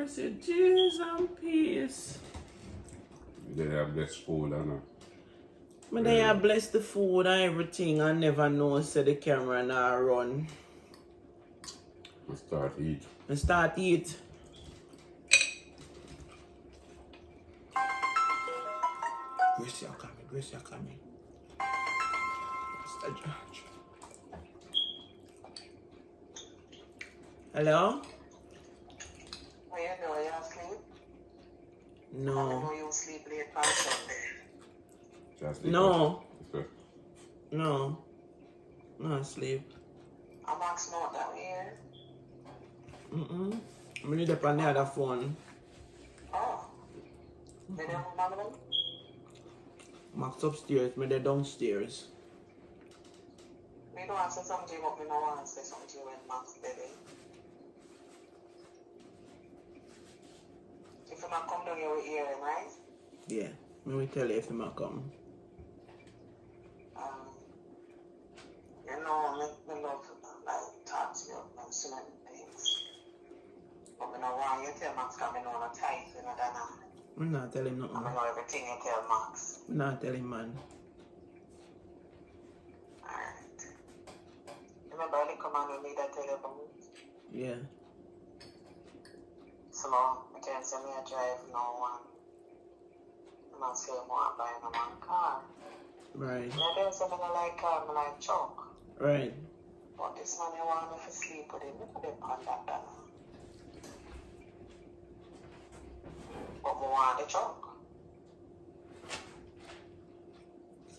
messages and peace. They have this food, I know. But they have bless the food and everything and never know say the camera now run. I start to eat. And start eat. Gracie are coming, Gracie are coming. Mr. George. Hello? Oh, you know you're asleep? I No. know you sleep late on Sunday. Just eat No. it. No. No sleep. I'm Max not down here. I'm need up on the other phone. Oh. They don't remember them? Max upstairs, me they downstairs. Me don't want to say something, but me don't want to say something when Max baby. If you not come down here with hearing, right? Yeah. Me will tell you if he might come. You know, me love like talk to you about so many things. But me don't want you to tell Max because me know no tight, you know that now. I'm not telling him And nothing. I know everything you tell Max. I'm not telling him, man. Alright. Remember the command you need I tell you about? Yeah. So now, I can say me I drive now one. I'm not saying I want to buy no man car. Right. And I don't say I don't like car, I like truck. Right. But this man you want me to sleep with him, I put him on that down. But I want the truck.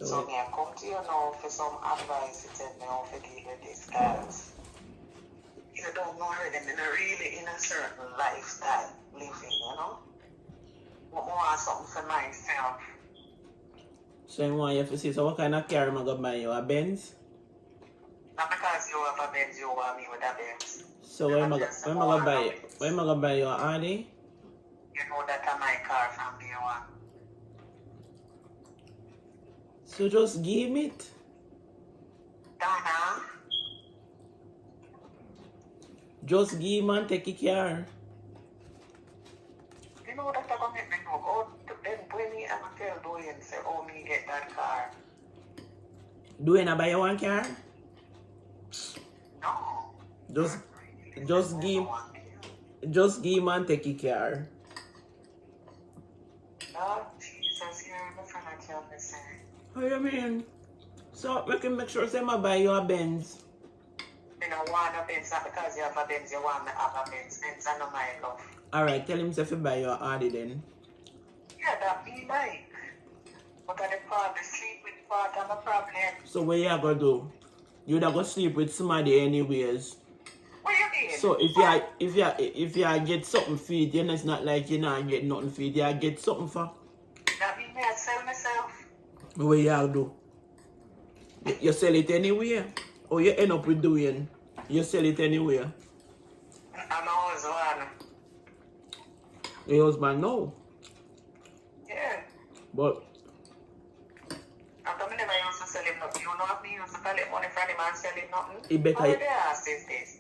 So me I come to you now for some advice to tell me how to deal with this guys. You don't know her, them in a really in a certain lifestyle living, you know? But I want something for myself. So you want you to see, so what kind of car am I going to buy you? A Benz? Not because you have a Benz, you want me with a Benz. So when am I going to buy you? When am I going to buy you? A Audi? You know that is my car from day one. So just give it. Donna, Just give him and take a car. you know that I'm going to make me go. Go to them when me and tell Dwayne say, oh, me get that car. Do you not buy you one car? No. Just give him and take a car. Lord Jesus, you're the friend I tell me, say. How you mean? So we can make sure say I buy you a Benz. You know, want a Benz, not because you have a Benz, you want me have a Benz. Benz are not my love. Alright, tell him if you buy you a Audi then. Yeah, that be like. But the part, the sleep with part of the problem. So what you gonna do? You not gonna sleep with somebody anyways. What you mean? So if you get something for it, then it's not like you not get nothing for it. You get something for. That mean me I sell myself. What you do? You sell it anywhere? Or you end up with doing? You sell it anywhere? I'm always one. Your husband no. Yeah. But After me never used to sell him nothing. You know if me used to collect money from him and sell him nothing? it better How they ask these days?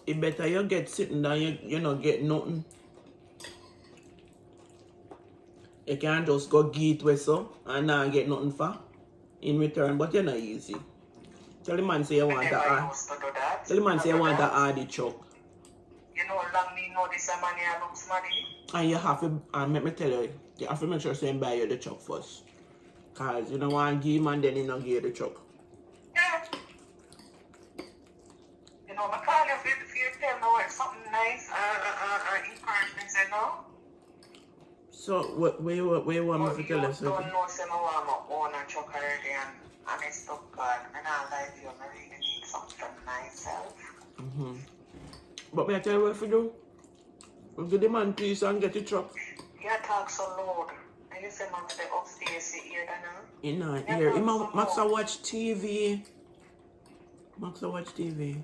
it better you get sitting down, you not get nothing. You can't just go get it with so and not get nothing for in return, but you're not easy. Tell the man say you want I that never used to do that. tell the man say you want that. that Audi truck. You know how long me know this money I looks money? And you have to, and let me tell you, you have to make sure you buy you the truck first. Cause you don't want to give him and then you don't give you the truck. Yeah. You know, I call you if you tell me something nice encouragement, say no. So where you want me to tell you? Don't know say I want my own and truck already and I stuck God. And I like you, I really need something for myself. But may I tell you what to do? We'll give the man peace and get the truck. You talk so loud. And you say man to the upstairs, you hear that now? You know, here. Max I watch TV. Max I watch TV.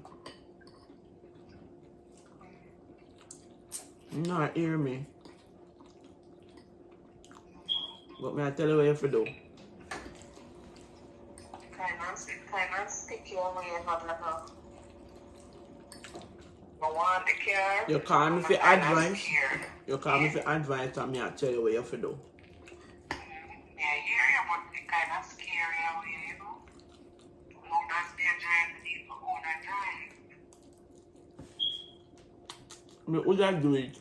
You not hear me. But may I tell you what you have to do? Kind of stick you away and have like a I want the car. You call me I'm for kinda advice. scared. You call me for advice and me I tell you what you have to do. Yeah, yeah, but it's kind of scary away, you know. Long as they're driving, people own a drive. Me would I do it?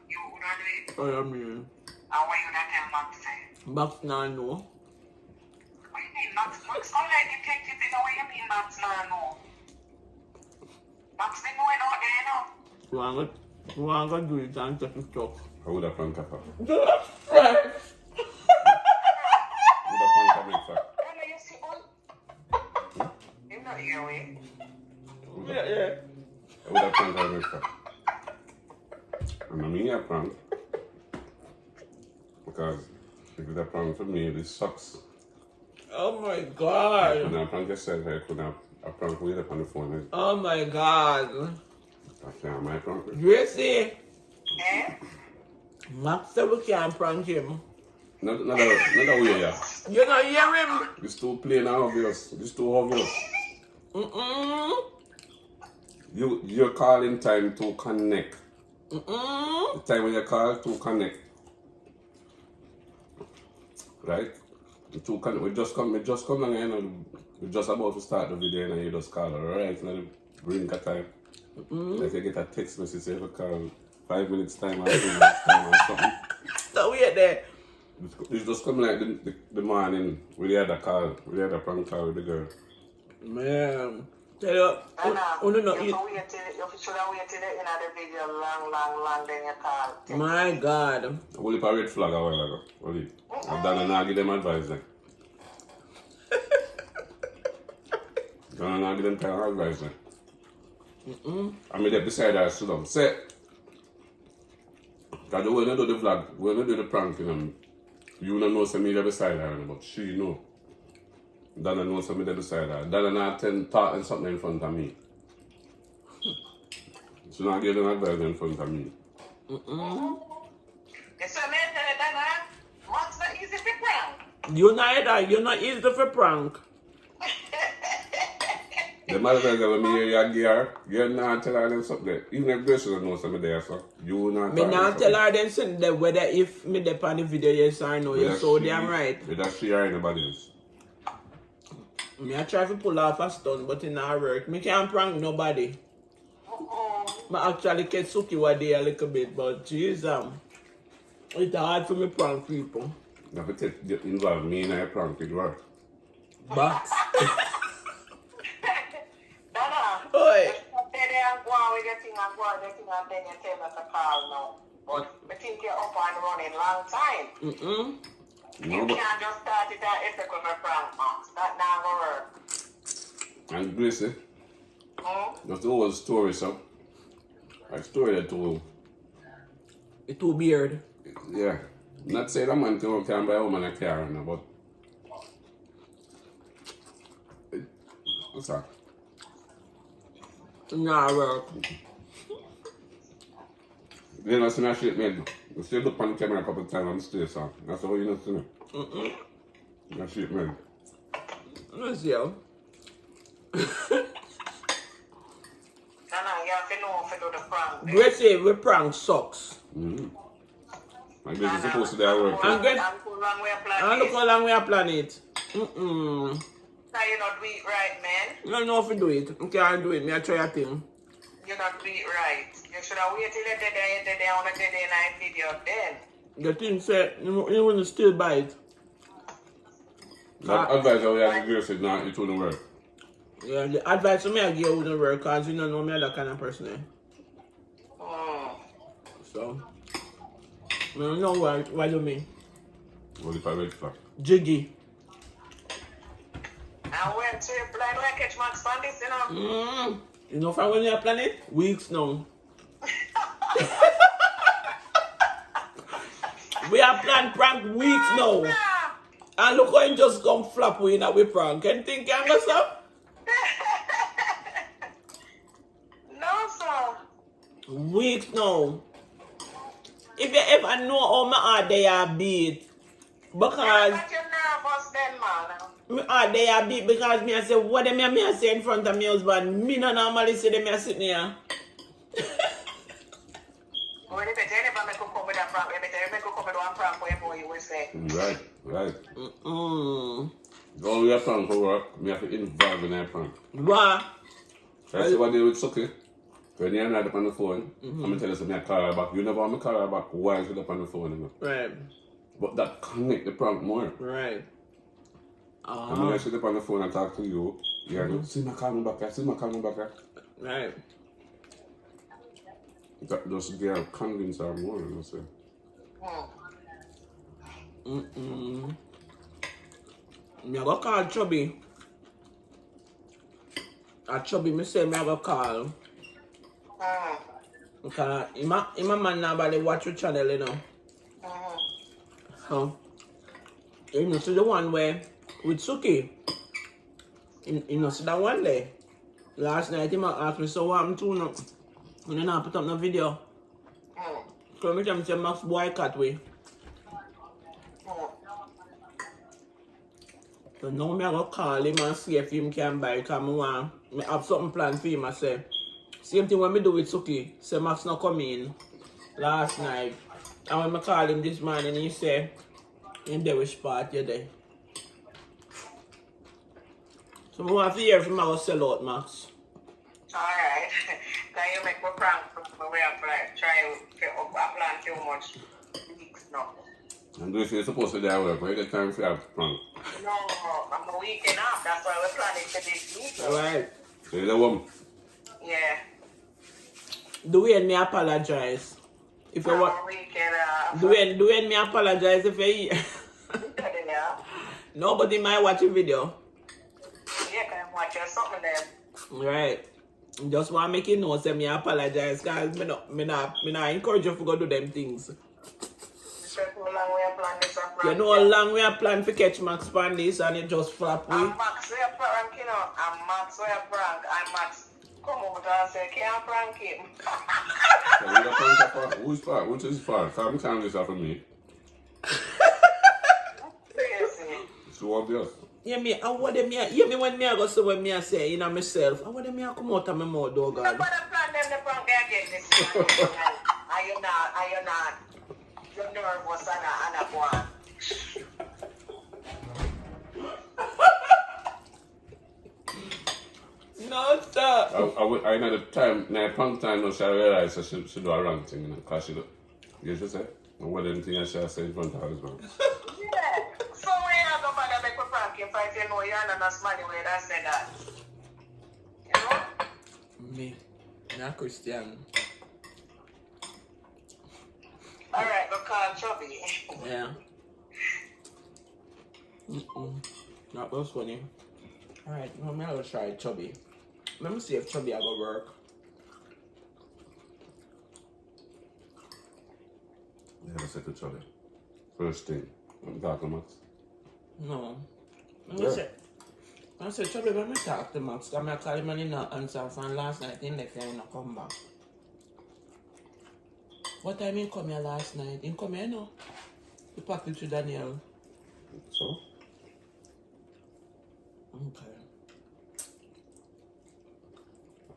You would not do it? Oh, I mean, And what you not tell Max say? Max now no. What you mean, Max? Max come like detective, you know what you mean, Max now, no? Max didn't know it out there, you know? You want to do it and take the truck. I would have found Kappa. That's right. I would have found Kappa. Hello, you see, oh. You not here, way. Yeah. I would have found Kappa. And I mean, I prank. Because if it's a prank for me, this sucks. Oh my I God. couldn't prank yourself, I couldn't have a prank with you on the phone. Oh my God. That's not my prank. Gracie, Eh? Max said we can't prank him. Not that way, yeah. You not hear him? It's too plain and obvious. It's too obvious. Mm-mm. You're calling time to connect. Mm-mm. The time when you call to connect. Right? We just come down here and we're just about to start the video and you just call right now the brink of time. Like you get a text message say you call 5 minutes time or 3 minutes time or something. So weird there. It's just come like the morning with the other call, with the other prank call with the girl. Man. Tell you, oh no, no, You should have waited in the video long, then you call. my God. Only a red flag a while ago. Only. I've done and I give them advice then. Done and I give them kind of advice then. I mean, they beside her sit down. Say, because when you do the vlog, when you do the prank, you don't know some media beside her, but she know. Dana knows some media beside her. Dana not talking something in front of me. She not give them advice in front of me. It's a man that Max not easy to prank. You're not easy for prank. The matter is when me hear your gear, you're not tell her them something. Even if Grace doesn't know something there, so you not Me not tell her then something that whether if me dep on the video yes or no, you're so damn right. Whether she or anybody else. Me I try to pull off a stunt, but it not work. Me can't prank nobody. Me actually get Suki one day a little bit, but Jesus, it's hard for me prank people. You have to get involved me in a prank with work. Box. Dana, Oi. stay there and go on with your thing and then you tell us a call now. But I think you're up and running long time. Mm-mm. No, You but can't just start it at epic with a prank, Max. That not gonna work. and Gracie, that's the whole story, so. A story that told. It too beard. Yeah. Not saying a man can buy a woman a car, no, but. What's that? Nah work. You know, see my shit, man. I still look on the camera a couple of times on the stage, so. That's all you know, see me. My shit, man. Let's see how. Dana, you have to know if you do the prank. Gracie, we prank sucks. My business is supposed to be at work. And get- And pull wrong way of And planning. look how long we are planning it. Mm-mm. Now you not do it right, man. You don't know if you do it. You can't do it. Me I try a thing. You not do it right. You should have waited till you did it on the day night video then. The thing said, you want to still buy it. That advice that we have to Gracie, nah, it wouldn't work. Yeah, the advice me I give you wouldn't work because you don't know me that kind of person. So, I don't know what you mean. What if I red flag? Jiggy. I went to a blind when I catch Max on this, you know. You know from when you are planning? Weeks now. We are planned prank weeks now. And look how he just come flap we in a we prank. Anything can go up? No, sir. Weeks now. If you ever know how my heart they are beat, because But you're nervous then, man. my heart they are beat because me I say what them me I say in front of me husband. Me no normally say them me I sitting here. When you better never make a come with a prank, you better make a come with one prank where you will say. Right, right. Mm-mm. All we have prank for work, me have to involve in that prank. Why? That's what they with Suki. When you're not up on the phone, I'm going to tell you something, I call her back. You never want me call her back while she's up on the phone. You know? Right. But that connect the prank more. Right. And when she's up on the phone and talk to you, you're see my call me back here, see my call me back here. Right. That just get her convince her more, you know, say. Mm-mm. Me I go call Chubby. Chubby, me say me I go call. Because him a man nobody watch your channel, you know. So, you know, see the one where with Suki. You know, see that one day. Last night, he asked me, so what happened to you? And then I put up the video. So I say, Max boycott we. So now I go call him and see if him can buy because I have something planned for him. I say, same thing when me do with Suki. Say Max not come in last night. And when I call him this morning, he say, in the wish party there. So I want to hear if I go sell out, Max. Alright. Can you make a prank for me? I try to plan too much weeks now. And do if you're supposed to do that work, where you get time for your prank? No, I'm a weekend off. That's why we're planning for this week. Alright. So you're the woman. Yeah. Dwayne, me apologize. If you I'm want, a weekend off. Dwayne, me apologize if you Yeah. nobody might watch the video. Yeah, can I watch something then? Right. Just want to make you know, say me apologize because me not encourage you to go do them things. You know how long we are planning to catch Max on this and it just flop we. I'm Max, we are prank, you know. I'm Max, we are prank. I'm Max. Come over and say, can't prank him. So you're the prank her for? Who's part? Which is part? Come count this out for me. Seriously. It's too obvious. Yeah, me, I want them here. Hear me when me I go say what me I say, you know myself. I want them here come out of my mouth, dog. Nobody plan them the prank again this morning. Are you not? You're nervous and a one. No, sir. I know the time, now prank time, no, she realized that she do a wrong thing, you know, because she do. You should say, and what anything I should say in front of her husband. Yeah. So we are going to make a prank if you know you're not a smarty way that said that. You know? Me, not Christian. Alright, go call Chubby. Yeah. That was funny. Alright, now I'm going to try Chubby. Let me see if Chubby will work. Yeah, that's it, Charlie. First thing, I'm talking about. No. Yeah. I said, Chubby, when I talk to Max, because I call him and he not answer from last night, he left and he not come back. What time he come here last night? He come here now. He packed it to Daniel. So? Okay.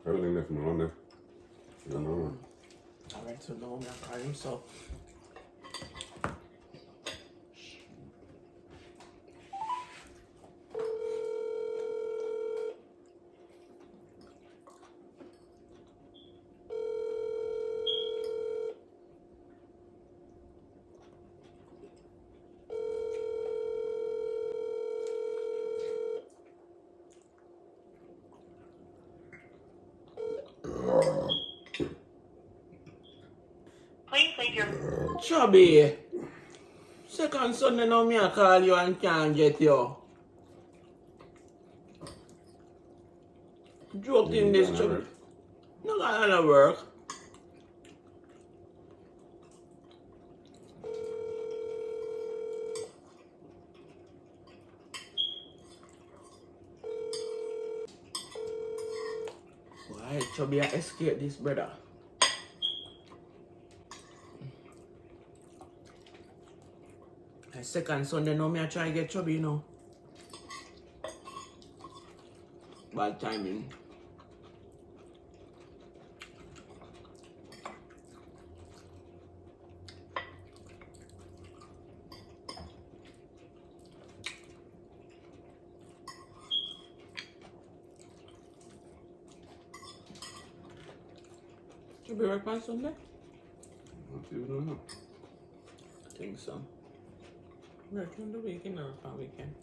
Everything left me on there. You know. Alright, so now I'm gonna call him so. Please leave your... Chubby, second Sunday now me I call you and can't get you. Joke in this Chubby. No gonna work. Why Chubby I escape this brother? The second Sunday now me I try to get Chubby, you know. Bad timing. You be work on Sunday? Not even know. I think so. Work on the weekend or on weekend?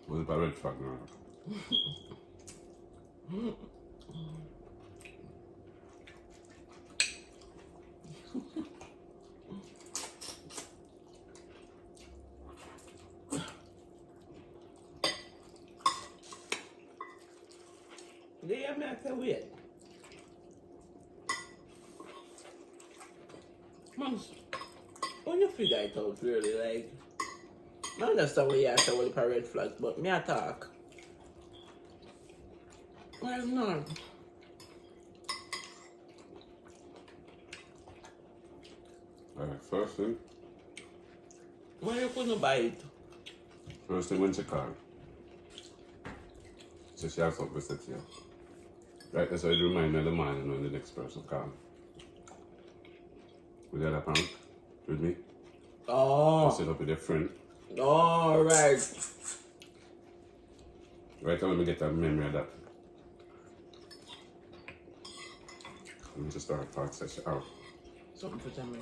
Was it a red flag now? Yeah, I mean, I can wait. Months. When you figure it out, really, like, I understand what you have to say with red flags, but me I talk. Well, no. Alright, first thing. When you couldn't buy it? First thing when she called. So she has something to say to you. Right, that's why it reminds me of the morning when the next person called. With the other prank with me. Oh. Set up with a friend. All right. Right, I want to get a memory of that. Let me just start a talk session out. Something for tell me.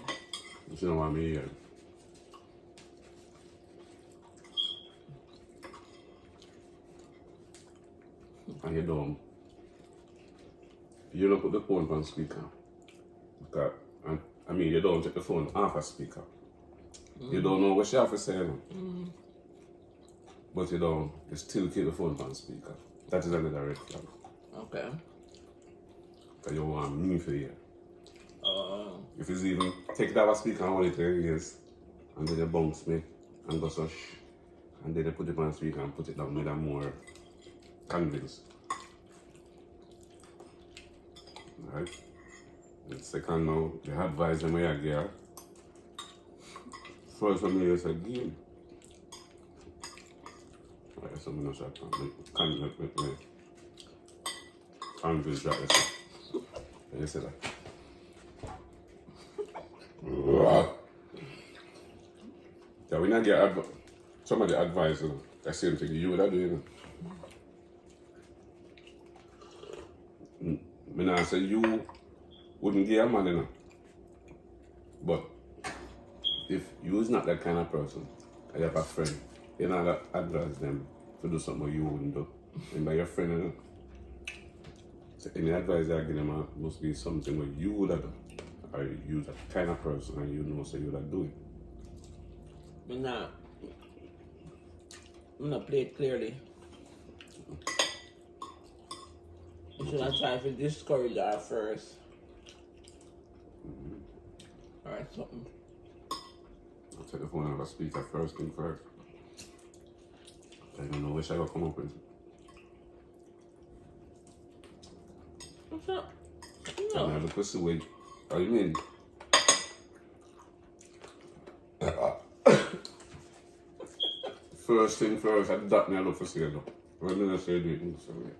You know what I mean? Yeah. And you don't put the phone on speaker. Because, I mean, you don't take the phone off a speaker. You don't know what she have to say, you know? But you still keep the phone on speaker. That is another red flag. Okay. Because you want me to hear. Uh, If it's even take it off a speaker and hold it to your ears, and then you bounce me and go so shh, and then you put it on speaker and put it down with a more convinced. Right? And second now, the advice them I give. First one is a game. Right, so I'm not sure convince with me. Convince that you say that. Yeah, when I get some of the advice, the same thing you would have done. I not say you wouldn't give a man, you know. But if you is not that kind of person, and you have a friend, you not advise them to do something you wouldn't do. And by your friend, you know. So any advice I give them must be something what you would have done. Or you that kind of person and you know so you would have do it. I'm not play it clearly. You should not try to discourage her first. Alright, something. I'll take the phone out of the speaker first thing first. I don't know which I will come up with. What's up? No. And I look this way. What do you mean? First thing first, I that me I look for sale. When I say do it, so yeah.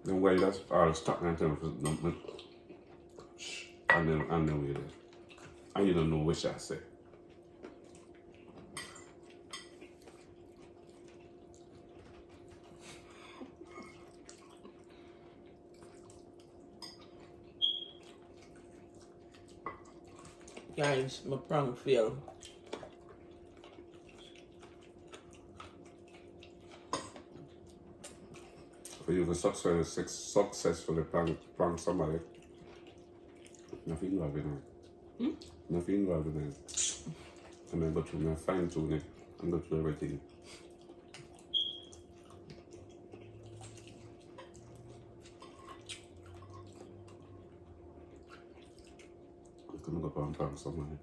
Then why that's all stop and tell me for nothing. And then we there. And you don't know which I say. Guys, my prank failed. For you to successfully prank somebody, nothing involved in it. Nothing involved in it. And I go through my fine tune it and go through everything. You can go and prank somebody.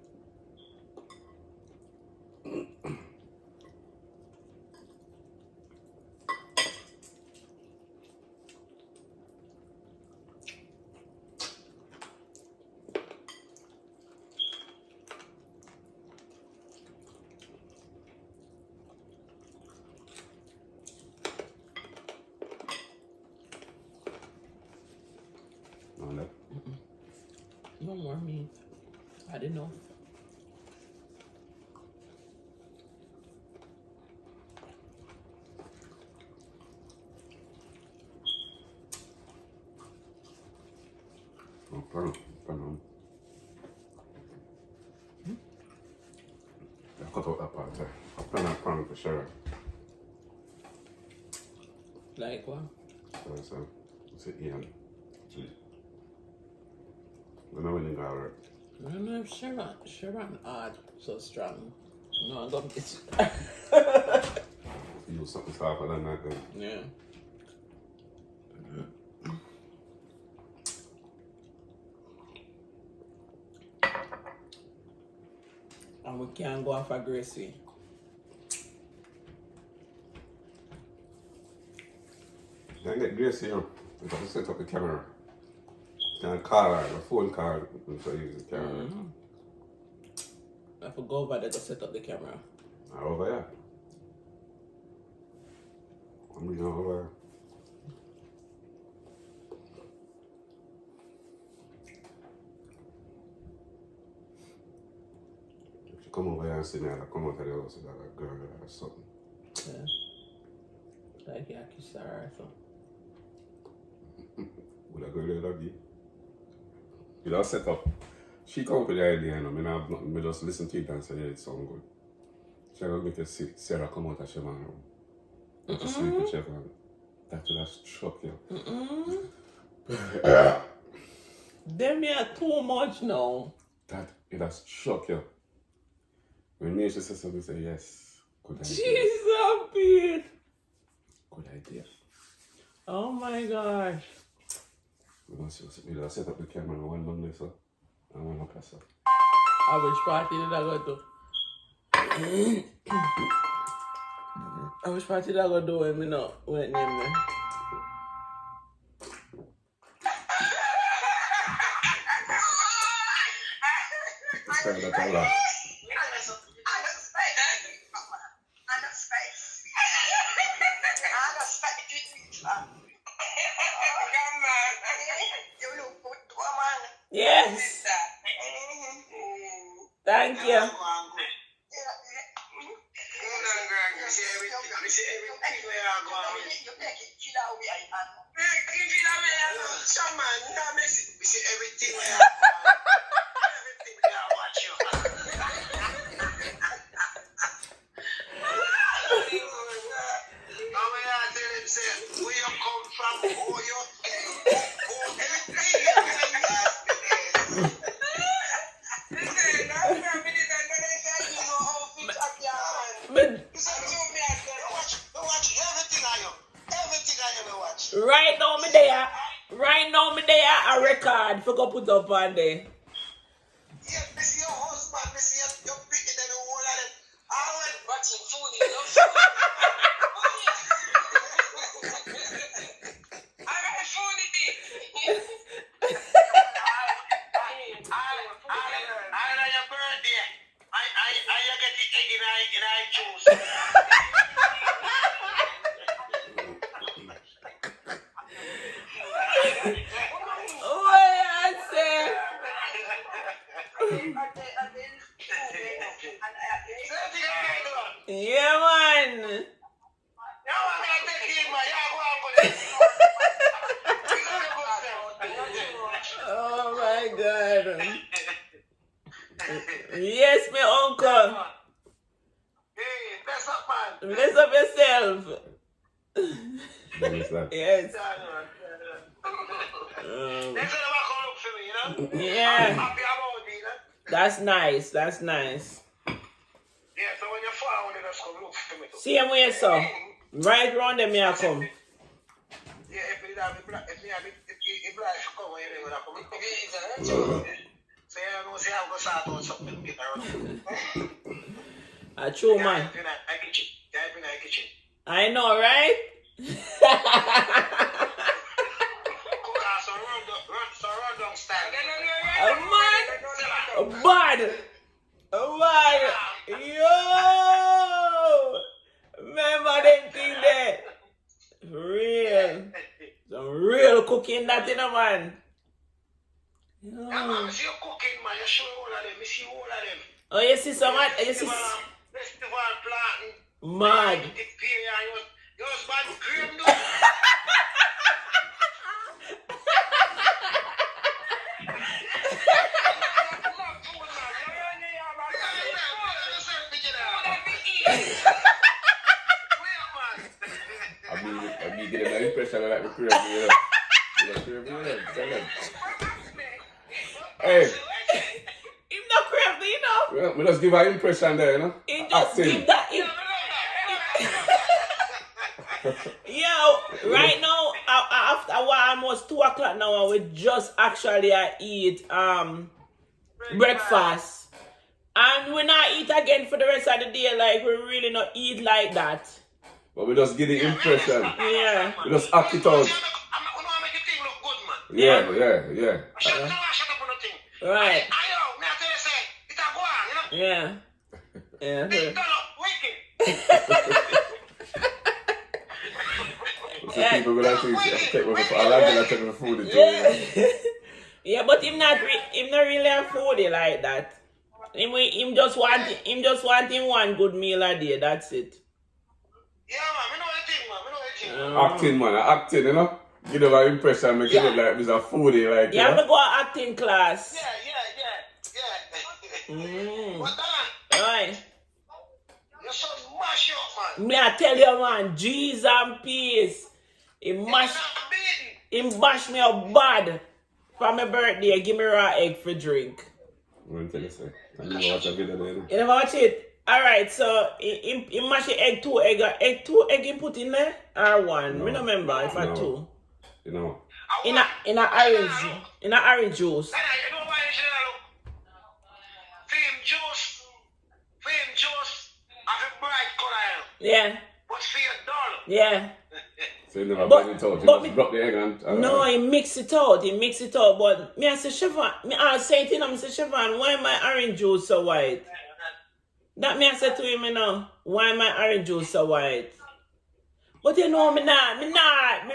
No more meat. I didn't know. No, pardon. I cut out that part there. I plan that pan for sure. Like what? So, it's an Ian. I know when you got it. I don't know if Sharon hard so strong. No, I got it. You use something softer than that then. Yeah. And we can't go off aggressive. I get Grace here. You got to set up the camera. You can call her, a phone call, so you use the camera. I have to go over there to set up the camera. Over here. I'm bringing her over here. If you come over here and see me, I'll come out of the house with a girl or something. Yeah. Like yeah, kiss her or something. With a girl that'll be. You know, set up. She come up with the idea, you know, I have nothing, I just listen to it and say, yeah, it sounds good. She gonna make you see Sarah come out of Sheman room. To sleep with Sheman. That would have struck you. Them here too much now. That it has struck you. When me and she said something, say, yes, good idea. Jesus, Pete. Good idea. Oh my gosh. We're gonna set up the camera on one Monday, so. And one up, so. Which party did I go to? Which party did I go to when me not went name me? Sorry, that's all that. Yes. Thank you. Right now me there a record for go put up on there. Yeah, me see your husband, me see your picking and the whole of them. I went watching food in your I got the food in it. I know your birthday. I get the egg in I juice. Yeah, man. Oh my God. Yes, my uncle. Hey, bless up, man. Bless up yourself. What is that? Yes. Yeah. That's nice. That's nice. Yeah, so when you fall, when you just come look for me. See him where so. Right round them here come. Yeah, if you have if you have if life come when you never come. So you know say I'm gonna start on something get around. A true man. Kitchen. I know, right? Run style. Bad. Bad. Yo. Remember them thing there. Real. Some real cooking that in a man. Yeah, man, I see you cooking, man. You show all of them. I see all of them. Oh, you see some you see Festival planting. mad. You was bad cream, dude. I be getting that impression of like the crib, you know. Hey, Him not crave, you know. well, we just give an impression there, you know. He just give that. Yo, right now, after a while, almost 2 o'clock now, we just actually eat breakfast. And we not eat again for the rest of the day, like we really not eat like that. But we just give the impression. Yeah. We just act it out. Yeah. Shut up on the thing. Right. Ayo, me I tell you say, it's a go on, you know. Yeah. Yeah. Big turn up, wicked. So people will actually take me for, I like to take me for food. Yeah. Yeah, but him not really a foodie like that. Him just want him one good meal a day. That's it. Yeah, man, me know the thing, man. Me know the thing, man. Acting, you know. Give them an impression, make it look like he's a foodie, like, You have to go to acting class. Yeah. What that? Right. You're so mash up, man. Me I tell you, man, G's and peace. He mash me up bad. For my birthday, give me raw egg for drink. I'm going to tell you, sir. I don't know what I did there. You never watch it? Alright, so he mash the egg, 2 egg. 2 egg he put in there? Or 1? No. Me don't remember if I No. 2. You know. In a orange juice. You know why you should look? Fame juice, have a bright color. Yeah. But for your dollar. Yeah. So you never But- blend it out. You but just drop the egg and... No, he mix it out. But me I say, Siobhan, me I say it to him, I say, Siobhan, why my orange juice so white? That me I say to him, you know, why my orange juice so white? But you know, me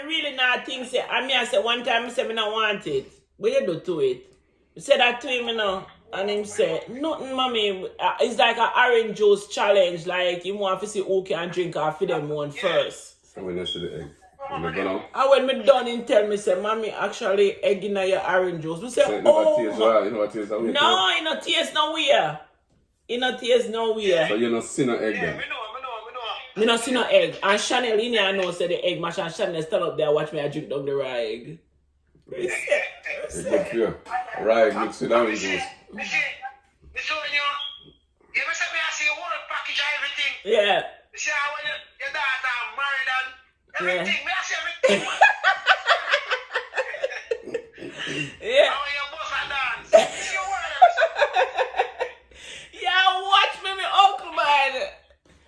really not think say, and me I say one time, me say, me not want it. But you do to it. Me say that to him, you know, and him say, nothing, mommy, it's like an orange juice challenge, like, you want to see who can drink or feed them one first. So when you see the egg, when you go down, And when me done, him tell me, say, mommy, actually, egg in your orange juice. We say, so you never oh, taste well, you never taste that way. no, it no taste nowhere. It no taste nowhere. So you don't see no egg then. Me know. Me no see no egg. And Chanel in here know say the egg mash, and Chanel stand up there watch me I drink down the raw egg. It's good for you. Right, mix with orange juice. Me see when you say me I see a whole package of everything. Yeah. You see how when your daughter married and everything, Yeah. me I see everything, man. Yeah. How your boss a dance. You see what Yeah, watch me, uncle man.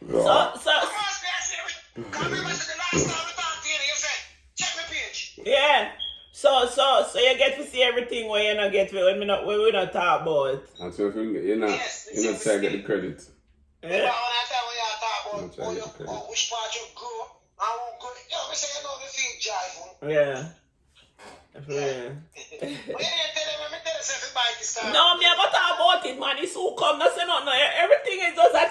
So Come remember the last time we talked to you, you said, check my page. yeah. So you get to see everything when you not get when we not talk about. And so if you're not trying to get the credit. Remember when I said when you talk about which part you grew and who grew, you know, we say you know the thing jive. Yeah. But you didn't tell them, me tell you if you buy this time. No, me I got talk about it, man. It's who come, no say nothing. Everything is just that.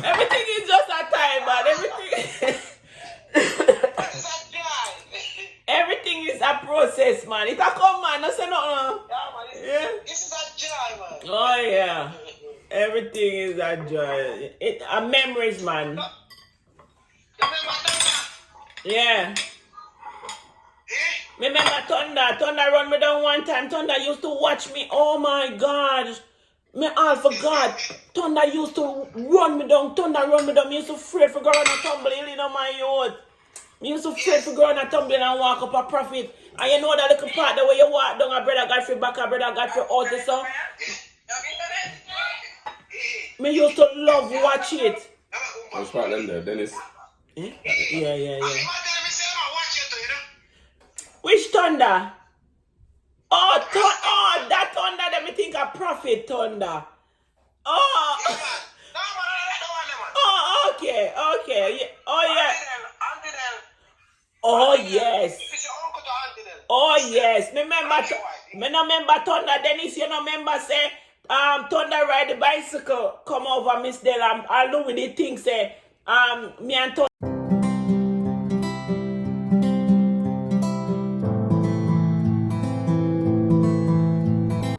Everything is just a time, man. Everything is a process, man. It a come, man. No say nothing. Yeah. This is a joy, man. Oh yeah. Everything is a joy. It a memories, man. Remember that? Yeah. Eh? Remember Thunder run me down one time. Thunder used to watch me. Oh my God. Me all forgot. Thunder used to run me down. Me used to afraid for going and tumbling in on my youth. Me used to afraid for going and tumbling and walk up a profit. And you know that little part the way you walk down a brother Godfrey back, a brother Godfrey out the sun. Me used to love watch it. I'll spot them there, Dennis. Yeah. Which Thunder? Oh, that Thunder that me think a Prophet Thunder. Oh, okay. Yeah. Oh, yeah. yes. Me no remember Thunder Dennis, you no remember say Thunder ride the bicycle, come over Miss Dell and Louis the thing say me and Thunder